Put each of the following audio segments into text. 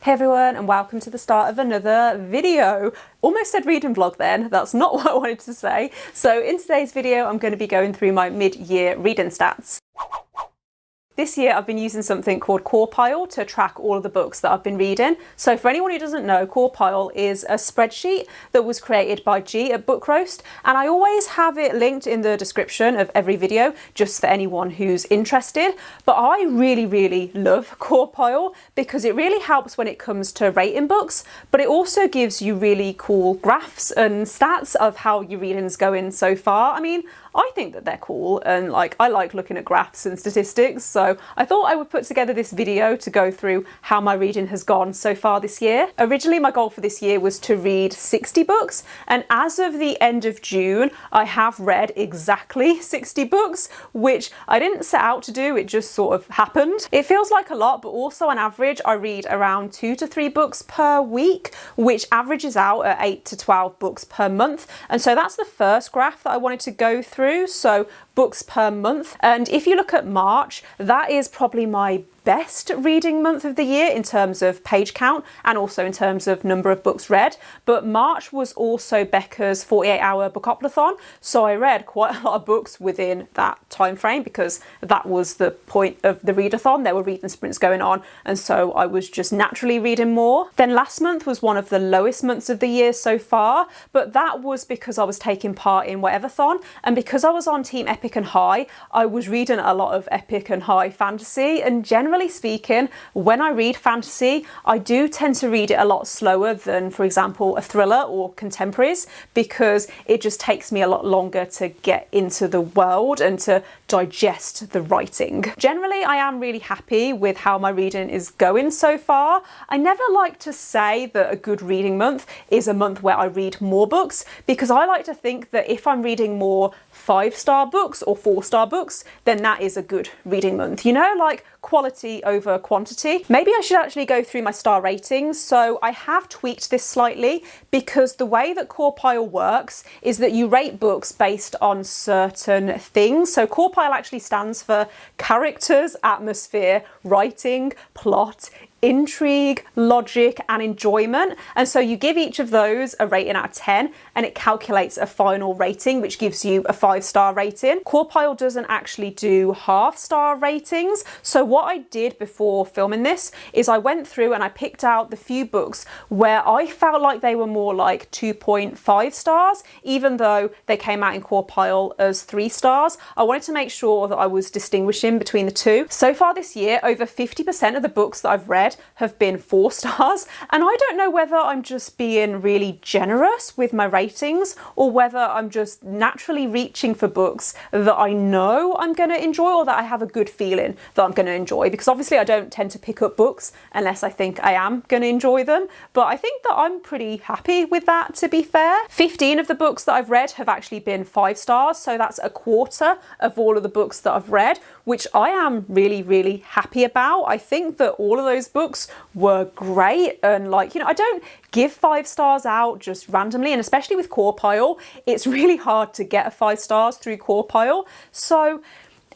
Hey everyone, and welcome to the start of another video. Almost said reading vlog then, that's not what I wanted to say. So in today's video, I'm going to be going through my mid-year reading stats. This year I've been using something called CawPile to track all of the books that I've been reading. So for anyone who doesn't know, CawPile is a spreadsheet that was created by G at Book Roast, and I always have it linked in the description of every video just for anyone who's interested. But I really love CawPile because it really helps when it comes to rating books, but it also gives you really cool graphs and stats of how your reading's going so far. I mean, I think that they're cool, and I like looking at graphs and statistics, so I thought I would put together this video to go through how my reading has gone so far this year. Originally my goal for this year was to read 60 books, and as of the end of June I have read exactly 60 books, which I didn't set out to do, it just sort of happened. It feels like a lot, but also on average I read around 2 to 3 books per week, which averages out at 8 to 12 books per month. And so that's the first graph that I wanted to go through. So books per month, and if you look at March, that is probably my best reading month of the year in terms of page count and also in terms of number of books read. But March was also Becca's 48-hour bookoplathon, so I read quite a lot of books within that time frame because that was the point of the readathon. There were reading sprints going on, and so I was just naturally reading more. Then last month was one of the lowest months of the year so far, but that was because I was taking part in Whateverthon, and because I was on Team Epic and High, I was reading a lot of Epic and High fantasy. And generally speaking, when I read fantasy, I do tend to read it a lot slower than, for example, a thriller or contemporaries, because it just takes me a lot longer to get into the world and to digest the writing. Generally, I am really happy with how my reading is going so far. I never like to say that a good reading month is a month where I read more books, because I like to think that if I'm reading more 5-star books or 4-star books, then that is a good reading month. You know, like quality over quantity. Maybe I should actually go through my star ratings. So I have tweaked this slightly because the way that CawPile works is that you rate books based on certain things. So CawPile actually stands for characters, atmosphere, writing, plot, intrigue, logic, and enjoyment. And so you give each of those a rating out of 10, and it calculates a final rating, which gives you a 5-star rating. CawPile doesn't actually do half-star ratings. So what I did before filming this is I went through and I picked out the few books where I felt like they were more like 2.5 stars, even though they came out in CawPile as 3 stars. I wanted to make sure that I was distinguishing between the two. So far this year, over 50% of the books that I've read have been 4 stars, and I don't know whether I'm just being really generous with my ratings or whether I'm just naturally reaching for books that I know I'm going to enjoy or that I have a good feeling that I'm going to enjoy, because obviously I don't tend to pick up books unless I think I am going to enjoy them. But I think that I'm pretty happy with that, to be fair. 15 of the books that I've read have actually been 5 stars, so that's a quarter of all of the books that I've read, which I am really happy about. I think that all of those books were great, and I don't give 5 stars out just randomly, and especially with CawPile, it's really hard to get a 5 stars through CawPile. So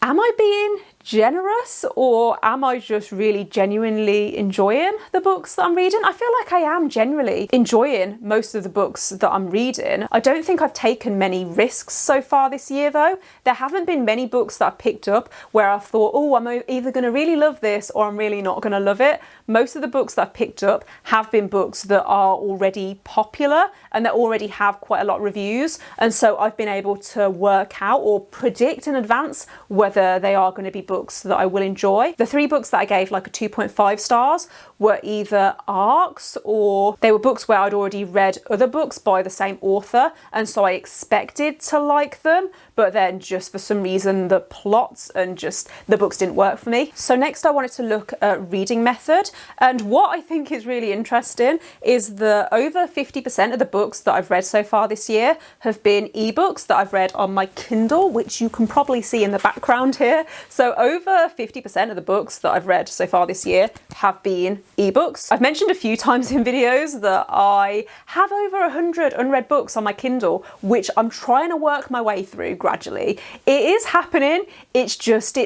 am I being generous, or am I just really genuinely enjoying the books that I'm reading? I feel like I am generally enjoying most of the books that I'm reading. I don't think I've taken many risks so far this year though. There haven't been many books that I've picked up where I've thought, oh, I'm either going to really love this or I'm really not going to love it. Most of the books that I've picked up have been books that are already popular and that already have quite a lot of reviews, and so I've been able to work out or predict in advance whether they are going to be books that I will enjoy. The 3 books that I gave like a 2.5 stars were either arcs, or they were books where I'd already read other books by the same author, and so I expected to like them, but then just for some reason the plots and just the books didn't work for me. So next I wanted to look at reading method, and what I think is really interesting is that over 50% of the books that I've read so far this year have been ebooks that I've read on my Kindle, which you can probably see in the background here. So over 50% of the books that I've read so far this year have been ebooks. I've mentioned a few times in videos that I have over 100 unread books on my Kindle, which I'm trying to work my way through gradually. It is happening, it's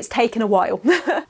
taken a while.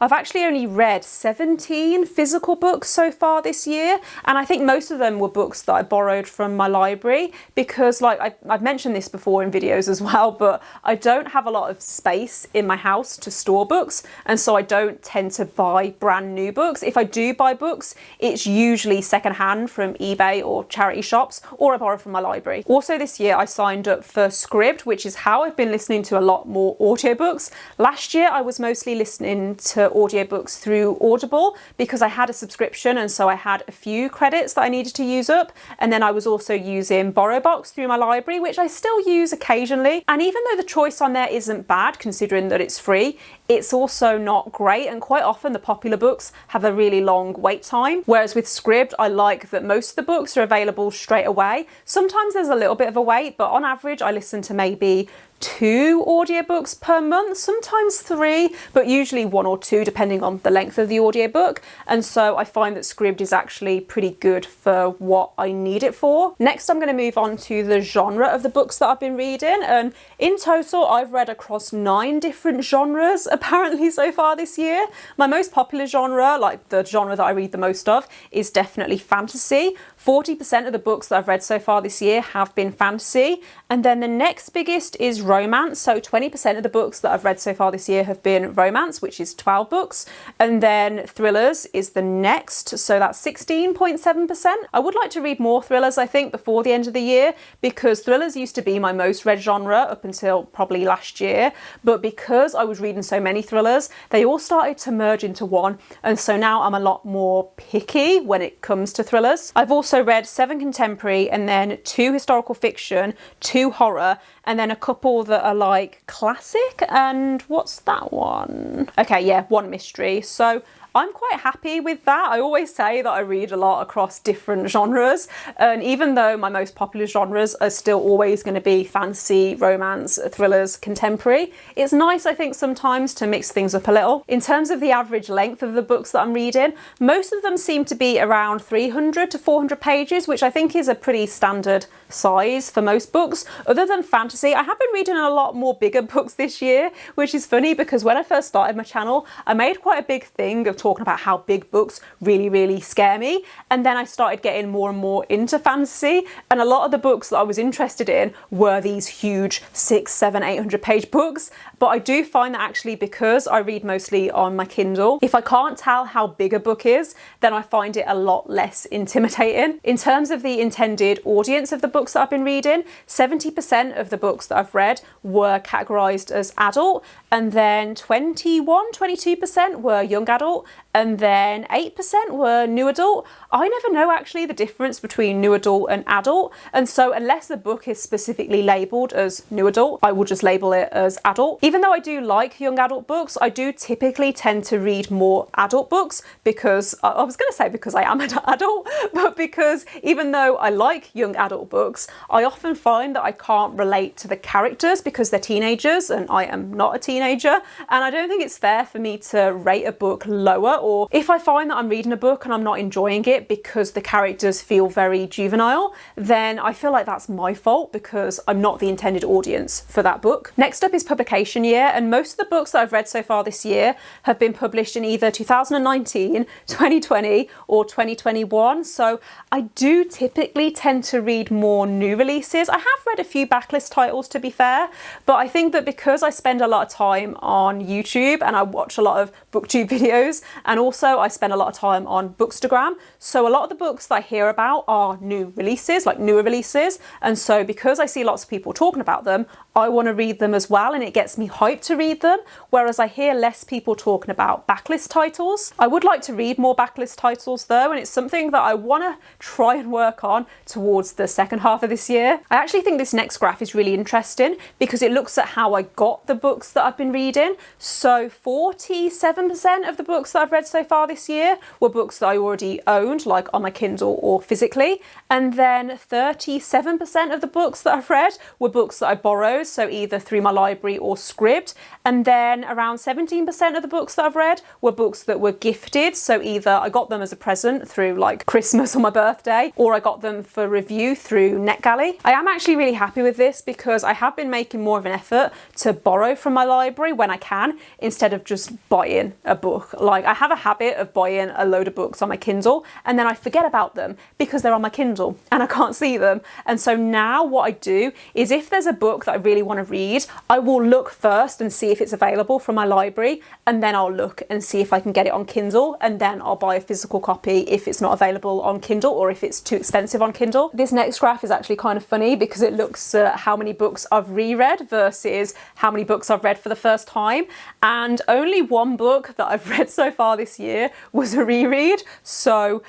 I've actually only read 17 physical books so far this year, and I think most of them were books that I borrowed from my library because, like, I've mentioned this before in videos as well, but I don't have a lot of space in my house to store books, and so I don't tend to buy brand new books. If I do buy books, it's usually secondhand from eBay or charity shops, or I borrow from my library. Also this year I signed up for Scribd, which is how I've been listening to a lot more audiobooks. Last year I was mostly listening to audiobooks through Audible because I had a subscription, and so I had a few credits that I needed to use up, and then I was also using BorrowBox through my library, which I still use occasionally. And even though the choice on there isn't bad considering that it's free, it's also not great, and quite often the popular books have a really long wait time. Whereas with Scribd, I like that most of the books are available straight away. Sometimes there's a little bit of a wait, but on average I listen to maybe 2 audiobooks per month, sometimes 3, but usually 1 or 2 depending on the length of the audiobook. And so I find that Scribd is actually pretty good for what I need it for. Next I'm going to move on to the genre of the books that I've been reading, and in total I've read across 9 different genres apparently so far this year. My most popular genre, like the genre that I read the most of, is definitely fantasy. 40% of the books that I've read so far this year have been fantasy, and then the next biggest is romance. So 20% of the books that I've read so far this year have been romance, which is 12 books, and then thrillers is the next, so that's 16.7%. I would like to read more thrillers, I think, before the end of the year, because thrillers used to be my most read genre up until probably last year, but because I was reading so many thrillers, they all started to merge into one, and so now I'm a lot more picky when it comes to thrillers. I've also read 7 contemporary, and then 2 historical fiction, 2 horror, and then a couple that are like classic, and what's that one? Okay, yeah, 1 mystery. So I'm quite happy with that. I always say that I read a lot across different genres, and even though my most popular genres are still always going to be fantasy, romance, thrillers, contemporary, it's nice, I think, sometimes to mix things up a little. In terms of the average length of the books that I'm reading, most of them seem to be around 300 to 400 pages, which I think is a pretty standard size for most books. Other than fantasy, I have been reading a lot more bigger books this year, which is funny because when I first started my channel, I made quite a big thing of talking about how big books really scare me, and then I started getting more and more into fantasy, and a lot of the books that I was interested in were these huge 600, 700, 800 page books. But I do find that actually, because I read mostly on my Kindle, if I can't tell how big a book is, then I find it a lot less intimidating. In terms of the intended audience of the books that I've been reading, 70% of the books that I've read were categorized as adult, and then 22% were young adult, and then 8% were new adult. I never know actually the difference between new adult and adult, and so unless the book is specifically labelled as new adult, I will just label it as adult. Even though I do like young adult books, I do typically tend to read more adult books because, I was going to say because I am an adult, but because even though I like young adult books, I often find that I can't relate to the characters because they're teenagers and I am not a teenager, and I don't think it's fair for me to rate a book lower, or if I find that I'm reading a book and I'm not enjoying it because the characters feel very juvenile, then I feel like that's my fault because I'm not the intended audience for that book. Next up is publication year, and most of the books that I've read so far this year have been published in either 2019, 2020 or 2021, so I do typically tend to read more new releases. I have read a few backlist titles, to be fair, but I think that because I spend a lot of time on YouTube and I watch a lot of booktube videos, and also I spend a lot of time on Bookstagram, so a lot of the books that I hear about are new releases, like newer releases, and so because I see lots of people talking about them, I want to read them as well, and it gets me hyped to read them, whereas I hear less people talking about backlist titles. I would like to read more backlist titles though, and it's something that I want to try and work on towards the second half of this year. I actually think this next graph is really interesting because it looks at how I got the books that I've been reading. So 47% of the books that that I've read so far this year were books that I already owned, like on my Kindle or physically. And then 37% of the books that I've read were books that I borrowed, so either through my library or Scribd. And then around 17% of the books that I've read were books that were gifted, so either I got them as a present through like Christmas or my birthday, or I got them for review through NetGalley. I am actually really happy with this because I have been making more of an effort to borrow from my library when I can, instead of just buying a book. Like, I have a habit of buying a load of books on my Kindle and then I forget about them because they're on my Kindle and I can't see them. And so now what I do is, if there's a book that I really want to read, I will look first and see if it's available from my library, and then I'll look and see if I can get it on Kindle, and then I'll buy a physical copy if it's not available on Kindle or if it's too expensive on Kindle. This next graph is actually kind of funny because it looks at how many books I've reread versus how many books I've read for the first time, and only one book that I've read so far this year was a reread. So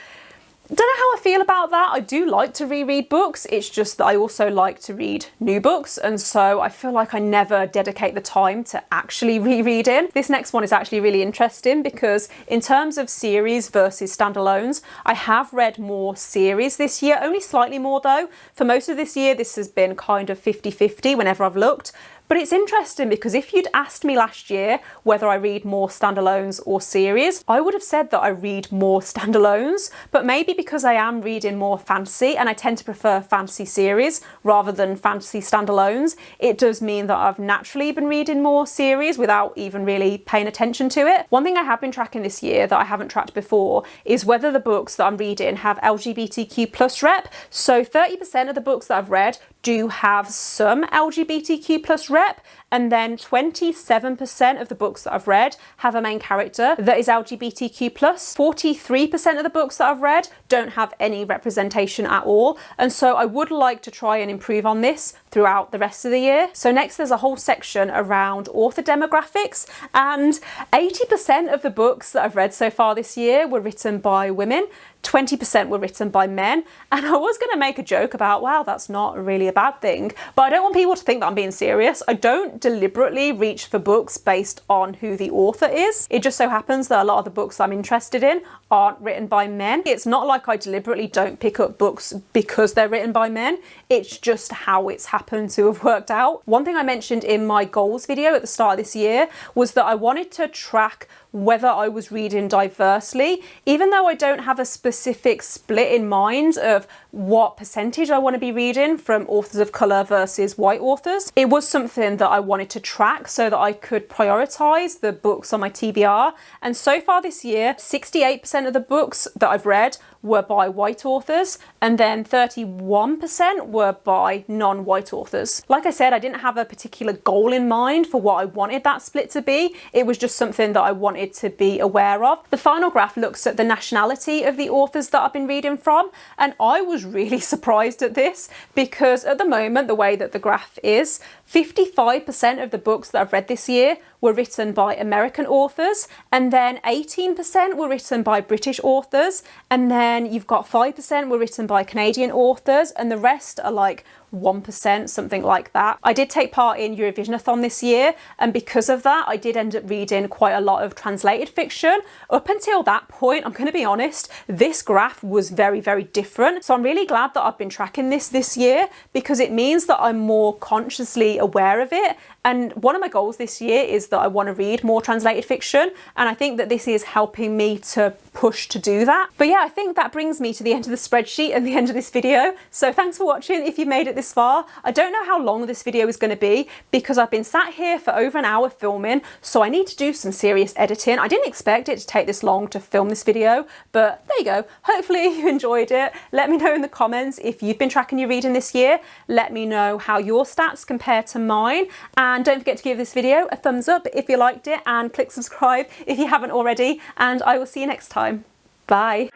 don't know how I feel about that. I do like to reread books, it's just that I also like to read new books, and so I feel like I never dedicate the time to actually rereading. This next one is actually really interesting because in terms of series versus standalones, I have read more series this year, only slightly more though. For most of this year, this has been kind of 50-50 whenever I've looked. But it's interesting because if you'd asked me last year whether I read more standalones or series, I would have said that I read more standalones, but maybe because I am reading more fantasy and I tend to prefer fantasy series rather than fantasy standalones, it does mean that I've naturally been reading more series without even really paying attention to it. One thing I have been tracking this year that I haven't tracked before is whether the books that I'm reading have LGBTQ+ rep. So 30% of the books that I've read do have some LGBTQ+ rep, and then 27% of the books that I've read have a main character that is LGBTQ+. 43% of the books that I've read don't have any representation at all, and so I would like to try and improve on this throughout the rest of the year. So next there's a whole section around author demographics, and 80% of the books that I've read so far this year were written by women, 20% were written by men. And I was going to make a joke about, wow, that's not really a bad thing, but I don't want people to think that I'm being serious. I don't deliberately reach for books based on who the author is. It just so happens that a lot of the books I'm interested in aren't written by men. It's not like I deliberately don't pick up books because they're written by men. It's just how it's happened to have worked out. One thing I mentioned in my goals video at the start of this year was that I wanted to track whether I was reading diversely, even though I don't have a specific split in mind of what percentage I want to be reading from authors of colour versus white authors. It was something that I wanted to track so that I could prioritise the books on my TBR. And so far this year, 68% of the books that I've read were by white authors, and then 31% were by non-white authors. Like I said, I didn't have a particular goal in mind for what I wanted that split to be. It was just something that I wanted to be aware of. The final graph looks at the nationality of the authors that I've been reading from, and I was really surprised at this because at the moment, the way that the graph is, 55% of the books that I've read this year were written by American authors, and then 18% were written by British authors, and then you've got 5% were written by Canadian authors, and the rest are like 1%, something like that. I did take part in Eurovisionathon this year, and because of that I did end up reading quite a lot of translated fiction. Up until that point, I'm going to be honest, this graph was very, very different. So I'm really glad that I've been tracking this year because it means that I'm more consciously aware of it. And one of my goals this year is that I want to read more translated fiction, and I think that this is helping me to push to do that. But yeah, I think that brings me to the end of the spreadsheet and the end of this video. So thanks for watching if you've made it this far. I don't know how long this video is going to be because I've been sat here for over an hour filming, so I need to do some serious editing. I didn't expect it to take this long to film this video, but there you go. Hopefully you enjoyed it. Let me know in the comments if you've been tracking your reading this year. Let me know how your stats compare to mine, and don't forget to give this video a thumbs up if you liked it and click subscribe if you haven't already, and I will see you next time. Bye.